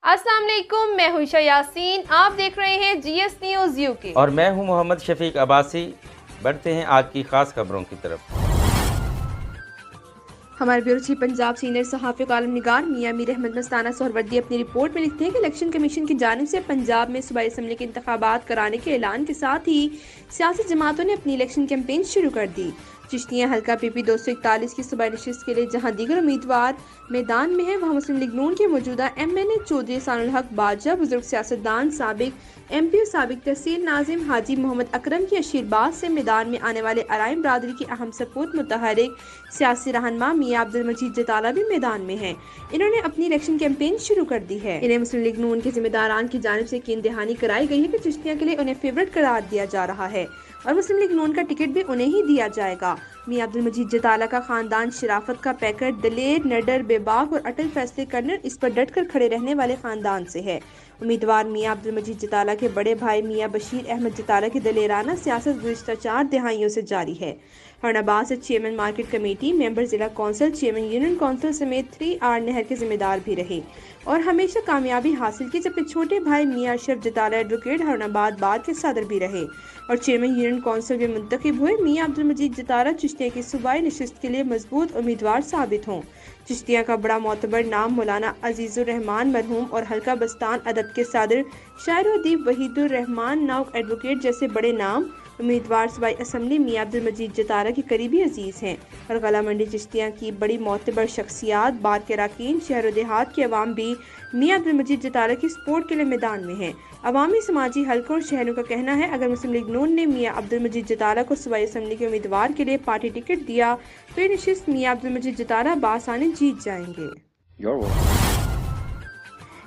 अस्सलाम वालेकुम, मैं हूं ईशा यासीन। आप देख रहे हैं GS न्यूज़ UK और मैं हूं मोहम्मद शफीक अब्बासी। बढ़ते हैं आज की खास खबरों की तरफ। हमारे ब्यूरो चीफ पंजाब सीनियर सहाफ़ी कॉलम निगार मियां मीर अहमद मस्ताना सोहरवर्दी अपनी रिपोर्ट में लिखते हैं कि इलेक्शन कमीशन की जानिब से पंजाब में सूबाई असम्बली के इंतखाबात कराने के ऐलान के साथ ही सियासी जमातों ने अपनी इलेक्शन कैंपेन शुरू कर दी। चिश्तियाँ हल्का PP 241 की सूबाई नशिस्त के लिए जहां दीगर उम्मीदवार मैदान में हैं, वहाँ मुस्लिम लीग नून के मौजूदा MNA चौधरी सानुल हक बादशाह, बुजुर्ग सियासतदान साबिक MP और साबिक तहसील नाजिम हाजी मोहम्मद अकरम की आशीर्वाद से मैदान में आने वाले अराइम बरादरी की अहम सपूत मुतहरिक सियासी रहनुमा मियां अब्दुल मजीद जताला भी मैदान में हैं। इन्होंने अपनी इलेक्शन कैंपेन शुरू कर दी है। इन्हें मुस्लिम लीग नून के जिम्मेदारान की जानिब से यकीन दहानी कराई गई है कि चिश्तियाँ के लिए उन्हें फेवरेट करार दिया जा रहा है और मुस्लिम लीग नून का टिकट भी उन्हें ही दिया जाएगा। मियां अब्दुल मजीद जताला का खानदान शराफत का पैकेट, दलेर, निडर, बेबाक और अटल फैसले करने इस पर डट कर खड़े रहने वाले खानदान से है। उम्मीदवार मियां अब्दुल मजीद जताला के बड़े भाई मियां बशीर अहमद जताला की दलेराना सियासत गुज़िश्ता 4 दहाइयों से जारी है। हरनाबाद से चेयरमैन मार्केट कमेटी, मेंबर जिला कौंसिल, चेयरमैन यूनियन कौंसिल समेत 3R नहर के जिम्मेदार भी रहे और हमेशा कामयाबी हासिल की, जबकि छोटे भाई मियां अशरफ जताला एडवोकेट हरनाबाद बार के सदर भी रहे और चेयरमैन यूनियन कौंसिल में मुंतखब हुए। मियां अब्दुल मजीद जताला चिश्तिया की सूबाई नशिस्त के लिए मजबूत उम्मीदवार साबित हों। चिश्तिया का बड़ा मोतबर नाम मौलाना अजीजुर रहमान मरहूम और हल्का बस्तान अदब के सदर शायर व अदीब वहीदुर रहमान नाउक एडवोकेट जैसे बड़े नाम उम्मीदवार सूबाई असम्बली मियां अब्दुल मजीद जताला की करीबी अजीज हैं और गला मंडी चिश्तियाँ की बड़ी मोतबर शख्सियात, बार के अरकान, शहर देहात के अवाम भी मियां अब्दुल मजीद जताला की सपोर्ट के लिए मैदान में हैं। अवामी समाजी हलकों और शहरों का कहना है, अगर मुस्लिम लीग नून ने मियां अब्दुल मजीद जताला को सूबाई असम्बली के उम्मीदवार के लिए पार्टी टिकट दिया तो ये नशिस्त मियां अब्दुल मजीद जताला बासानी जीत जाएंगे।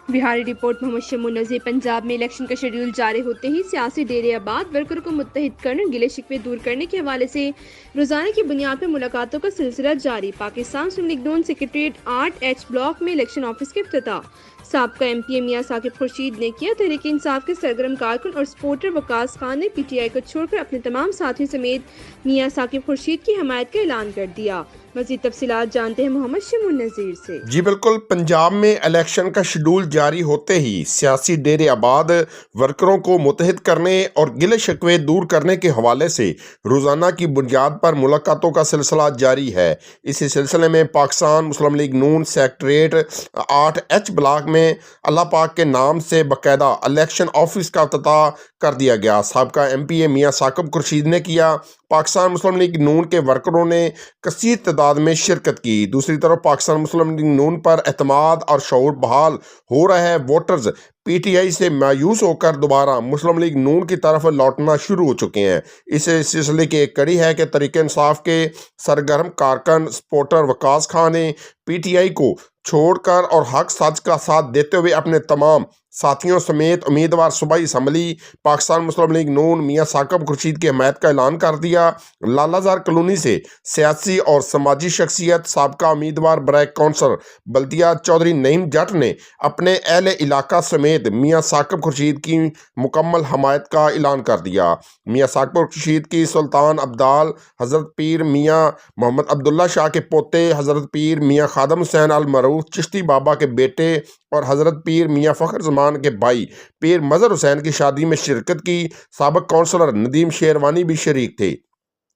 बिहारी रिपोर्ट मोहम्मद शमू नज़ीर। पंजाब में इलेक्शन का शेड्यूल जारी होते ही सियासी डेरे आबाद वर्करों को मुत्तहिद करने, गिले शिकवे दूर करने के हवाले से रोजाना की बुनियाद पर मुलाकातों का सिलसिला जारी। पाकिस्तान मुस्लिम लीग नून सेक्रेटेरिएट 8H ब्लॉक में इलेक्शन ऑफिस के इफ्तिताह साबका MP मियां साकिब खुर्शीद ने किया। तहरीक इंसाफ के सरगर्म कारकुन और सपोर्टर वकास खान ने PTI को छोड़कर अपने तमाम साथियों समेत मियां साकिब खुर्शीद की हमायत का ऐलान कर दिया। मज़ीद तफसीलात जानते हैं मोहम्मद शमू नज़ीर से। जी बिल्कुल, पंजाब में इलेक्शन का शेड्यूल जारी होते ही सियासी डेरे आबाद वर्करों को मुत्तहिद करने और गिले शिकवे दूर करने के हवाले से रोज़ाना की बुनियाद पर मुलाकातों का सिलसिला जारी है। इसी सिलसिले में पाकिस्तान मुस्लिम लीग नून सेक्रेटेरिएट 8H ब्लॉक में अल्लाह पाक के नाम से बाकायदा इलेक्शन ऑफिस का इफ्तिताह कर दिया गया। साबका MP मियां साकिब खुर्शीद ने किया। पाकिस्तान मुस्लिम लीग नून के वर्करों ने कसीर तादाद में शिरकत की। दूसरी तरफ पाकिस्तान मुस्लिम लीग नून पर एतमाद और शऊर बहाल हो रहे वोटर्स PTI से मायूस होकर दोबारा मुस्लिम लीग नून की तरफ लौटना शुरू हो चुके हैं। इस सिलसिले की एक कड़ी है कि तहरीक इंसाफ के सरगर्म कारकुन सपोर्टर वकास खान ने PTI को छोड़कर और हक सच का साथ देते हुए अपने तमाम साथियों समेत उम्मीदवार सूबाई असम्बली पाकिस्तान मुस्लिम लीग नून मियां साकिब खुर्शीद की हमायत का ऐलान कर दिया। लालाजार कॉलोनी से सियासी और समाजी शख्सियत साबका उम्मीदवार बराए कौंसल बल्दिया चौधरी नईम जट ने अपने अहले इलाका समेत मियां साकिब खुर्शीद की मुकम्मल हमायत का ऐलान कर दिया। मियां साकिब खुर्शीद की सुल्तान अब्दाल हज़रत पीर मियां मोहम्मद अब्दुल्ला शाह के पोते, हज़रत पीर मियां खादम हुसैन अल मरूफ चिश्ती बाबा के बेटे और हज़रत पीर मियां फ़खर ज़मान के भाई पीर मज़हर हुसैन की शादी में शिरकत की। साबिक़ कौंसलर नदीम शेरवानी भी शरीक थे।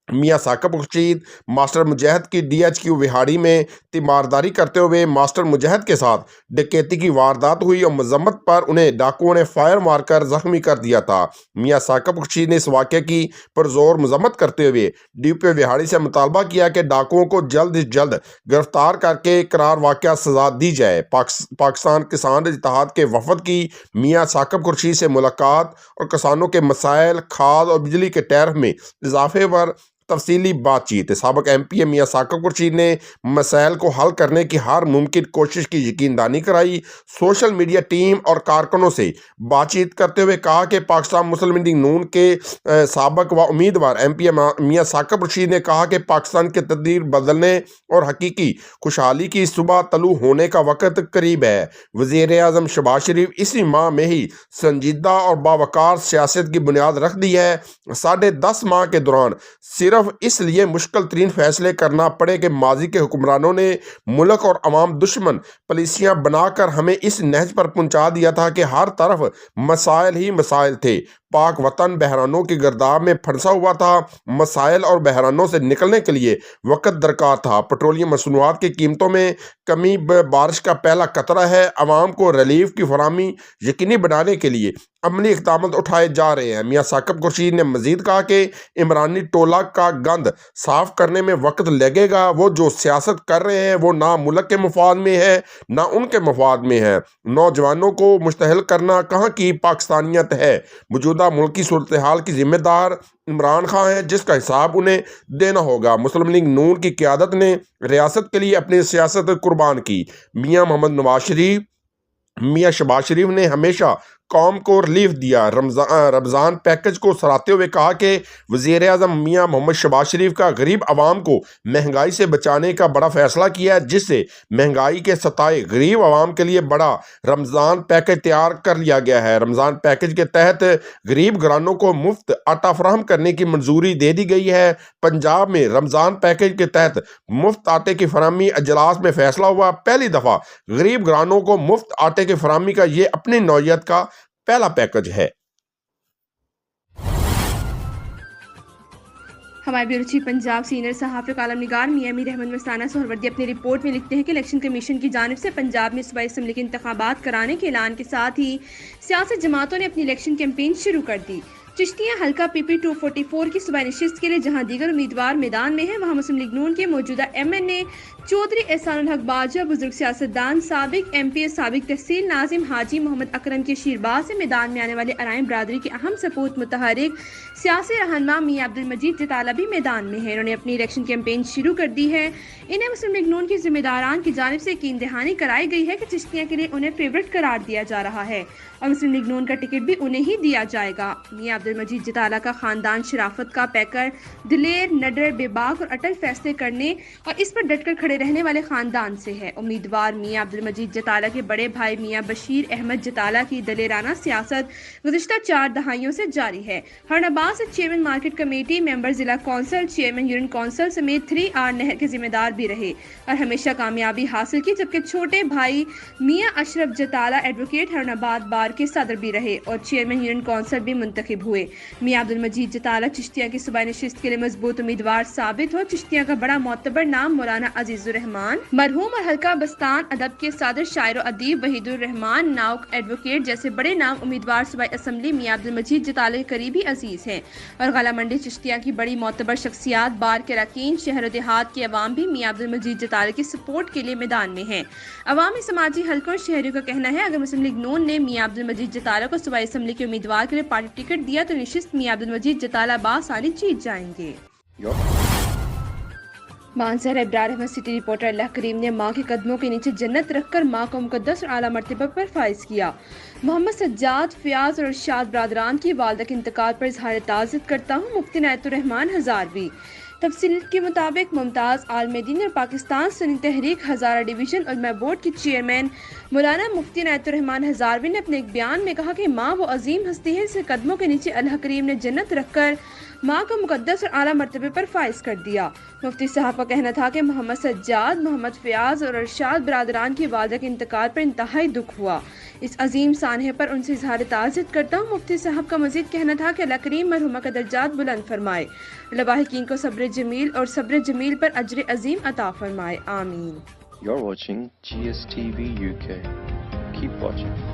मियां साकिब खुर्शीद मास्टर मुजाहिद की DHQ विहाड़ी में तीमारदारी करते हुए मास्टर मुजाहिद के साथ डकैती की वारदात हुई और मजम्मत पर उन्हें डाकुओं ने फायर मारकर जख्मी कर दिया था। मियां साकिब खुर्शीद ने इस वाक़े की पुरजोर मजम्मत करते हुए DPO विहाड़ी से मुतालबा किया कि डाकुओं को जल्द से जल्द गिरफ्तार करके करार वाक़या सजा दी जाए। पाकिस्तान किसान इत्तेहाद के वफद की मियां साकिब खुर्शीद से मुलाकात और किसानों के मसाइल, खाद और बिजली के टैरिफ में इजाफे पर तफसीली बातचीत। साबिक़ MP मियां साकिब खुर्शीद ने मसाइल को हल करने की हर मुमकिन कोशिश की यकीनदानी कराई। सोशल मीडिया टीम और कारकुनों से बातचीत करते हुए कहा कि पाकिस्तान मुस्लिम लीग नून के साबिक़ व उम्मीदवार MP मियां साकिब खुर्शीद ने कहा कि पाकिस्तान की तकदीर बदलने और हकीकी खुशहाली की सुबह तलू होने का वक़्त करीब है। वज़ीर आज़म शहबाज शरीफ इसी माह में ही संजीदा और बावकार सियासत की बुनियाद रख दी है। 10.5 माह के दौरान सिर्फ صرف اس لیے مشکل ترین فیصلے کرنا پڑے کہ ماضی کے حکمرانوں نے ملک اور عوام دشمن پالیسیاں بنا کر ہمیں اس نہج پر پہنچا دیا تھا کہ ہر طرف مسائل ہی مسائل تھے۔ پاک وطن بحرانوں کی گرداب میں پھنسا ہوا تھا۔ مسائل اور بحرانوں سے نکلنے کے لیے وقت درکار تھا۔ پیٹرولیم مصنوعات کی قیمتوں میں کمی بارش کا پہلا قطرہ ہے۔ عوام کو ریلیف کی فراہمی یقینی بنانے کے لیے عملی اقدامات اٹھائے جا رہے ہیں۔ میاں ثاقب خورشید نے مزید کہا کہ عمرانی ٹولہ کا گند صاف کرنے میں وقت لگے گا۔ وہ جو سیاست کر رہے ہیں وہ نہ ملک کے مفاد میں ہے نہ ان کے مفاد میں ہے۔ نوجوانوں کو مشتعل کرنا کہاں کی پاکستانیت ہے؟ موجودہ ملکی صورتحال کی ذمہ دار عمران خان ہے، جس کا حساب انہیں دینا ہوگا۔ مسلم لیگ نون کی قیادت نے ریاست کے لیے اپنی سیاست قربان کی۔ میاں شہباز شریف نے ہمیشہ قوم کو ریلیف دیا۔ رمضان پیکج کو سراہتے ہوئے کہا کہ وزیر اعظم میاں محمد شہباز شریف کا غریب عوام کو مہنگائی سے بچانے کا بڑا فیصلہ کیا ہے، جس سے مہنگائی کے ستائے غریب عوام کے لیے بڑا رمضان پیکج تیار کر لیا گیا ہے۔ رمضان پیکج کے تحت غریب گھرانوں کو مفت آٹا فراہم کرنے کی منظوری دے دی گئی ہے۔ پنجاب میں رمضان پیکج کے تحت مفت آٹے کی فراہمی اجلاس میں فیصلہ ہوا۔ پہلی دفعہ غریب گھرانوں کو مفت آٹے کی فراہمی کا یہ اپنی نوعیت کا پہلا پیکج ہے۔ ہمارے بیورو چیف پنجاب سینئر صحافی کالم نگار میاں امیر احمد مستانہ سہروردی اپنی رپورٹ میں لکھتے ہیں کہ الیکشن کمیشن کی جانب سے پنجاب میں صوبائی اسمبلی کے انتخابات کرانے کے اعلان کے ساتھ ہی سیاسی جماعتوں نے اپنی الیکشن کیمپین شروع کر دی۔ چشتیاں حلقہ پی پی 244 کی صوبائی نشست کے لیے جہاں دیگر امیدوار میدان میں ہیں، وہاں مسلم لیگ نون کے موجودہ ایم این اے چودھری احسان الحق باجوہ، بزرگ سیاستدان سابق ایم پی اے سابق تحصیل ناظم حاجی محمد اکرم کے شیرباز سے میدان میں آنے والے ارائن برادری کے اہم سپوت متحرک سیاسی رہنما میاں عبدالمجید جتالہ بھی میدان میں ہیں۔ انہوں نے اپنی الیکشن کیمپین شروع کر دی ہے۔ انہیں مسلم لیگ نون کے ذمہ داران کی جانب سے یقین دہانی کرائی گئی ہے کہ چشتیاں کے لیے انہیں فیورٹ قرار دیا جا رہا ہے اور مسلم لیگ نون کا ٹکٹ بھی انہیں ہی دیا جائے گا۔ میاں عبدالمجید جتالہ کا خاندان شرافت کا پیکر، دلیر، نڈر، بے باک اور اٹل فیصلے کرنے اور اس پر ڈٹ کر کھڑے رہنے والے خاندان سے ہے۔ امیدوار میاں عبدالمجید جتالہ کے بڑے بھائی میاں بشیر احمد جتالہ کی دلیرانہ سیاست گزشتہ 4 دہائیوں سے جاری ہے۔ ہرنباز سے چیئرمین مارکیٹ کمیٹی، ممبر ضلع کونسل، چیئرمین یونین کونسل سمیت 3R نہر کے ذمہ دار بھی رہے اور ہمیشہ کامیابی حاصل کی، جبکہ چھوٹے بھائی میاں اشرف جتالہ ایڈوکیٹ ہرنباد بار کے صدر بھی رہے اور چیئرمین یونین کونسل بھی منتخب ہوئے۔ میاں عبدالمجید جتالہ چشتیاں کی صوبائی نشست کے لیے مضبوط امیدوار ثابت ہو۔ چشتیاں کا بڑا معتبر نام مولانا عزیز الرحمان مرحوم اور حلقہ بستان ادب کے صدر شاعر و ادیب وحید الرحمان ناؤک ایڈوکیٹ جیسے بڑے نام امیدوار صوبائی اسمبلی میاں عبدالمجید جتالہ کے قریبی عزیز ہیں اور غلہ منڈی چشتیاں کی بڑی معتبر شخصیات، بار کے اراکین، شہر و دیہات کے عوام بھی میاں عبدالمجید جتالہ کی سپورٹ کے لیے میدان میں ہیں۔ عوامی سماجی حلقوں اور شہریوں کا کہنا ہے اگر مسلم لیگ نون نے میاں عبدالمجید جتالہ کو صوبائی اسمبلی کے امیدوار کے لیے پارٹی ٹکٹ دیا تو نشست میاں عبدالمجید جتالہ بآسانی جیت جائیں گے۔ مانسہر ابرار احمد سٹی رپورٹر اللہ کریم نے ماں کے قدموں کے نیچے جنت رکھ کر ماں کو مقدس اور اعلیٰ مرتبہ پر فائز کیا۔ محمد سجاد، فیاض اور ارشاد برادران کی والدہ کے انتقال پر اظہار تعزیت کرتا ہوں۔ مفتی عنایت الرحمان ہزاروی۔ تفصیل کے مطابق ممتاز عالم دین اور پاکستان سنی تحریک ہزارہ ڈویژن علماء بورڈ کے چیئرمین مولانا مفتی عنایت الرحمان ہزاروی نے اپنے ایک بیان میں کہا کہ ماں وہ عظیم ہستی ہے جسے قدموں کے نیچے اللہ کریم نے جنت رکھ کر ماں کو مقدس اور اعلیٰ مرتبے پر فائز کر دیا۔ مفتی صاحب کا کہنا تھا کہ محمد سجاد، محمد فیاض اور ارشاد برادران کی والدہ کے انتقال پر انتہائی دکھ ہوا۔ اس عظیم سانحے پر ان سے اظہار تعزیت کرتا ہوں۔ مفتی صاحب کا مزید کہنا تھا کہ اللہ کریم مرحومہ کا درجات بلند فرمائے، لواحقین کو صبر جمیل اور صبر جمیل پر اجر عظیم عطا فرمائے، آمین۔ You're watching GSTV UK. Keep watching.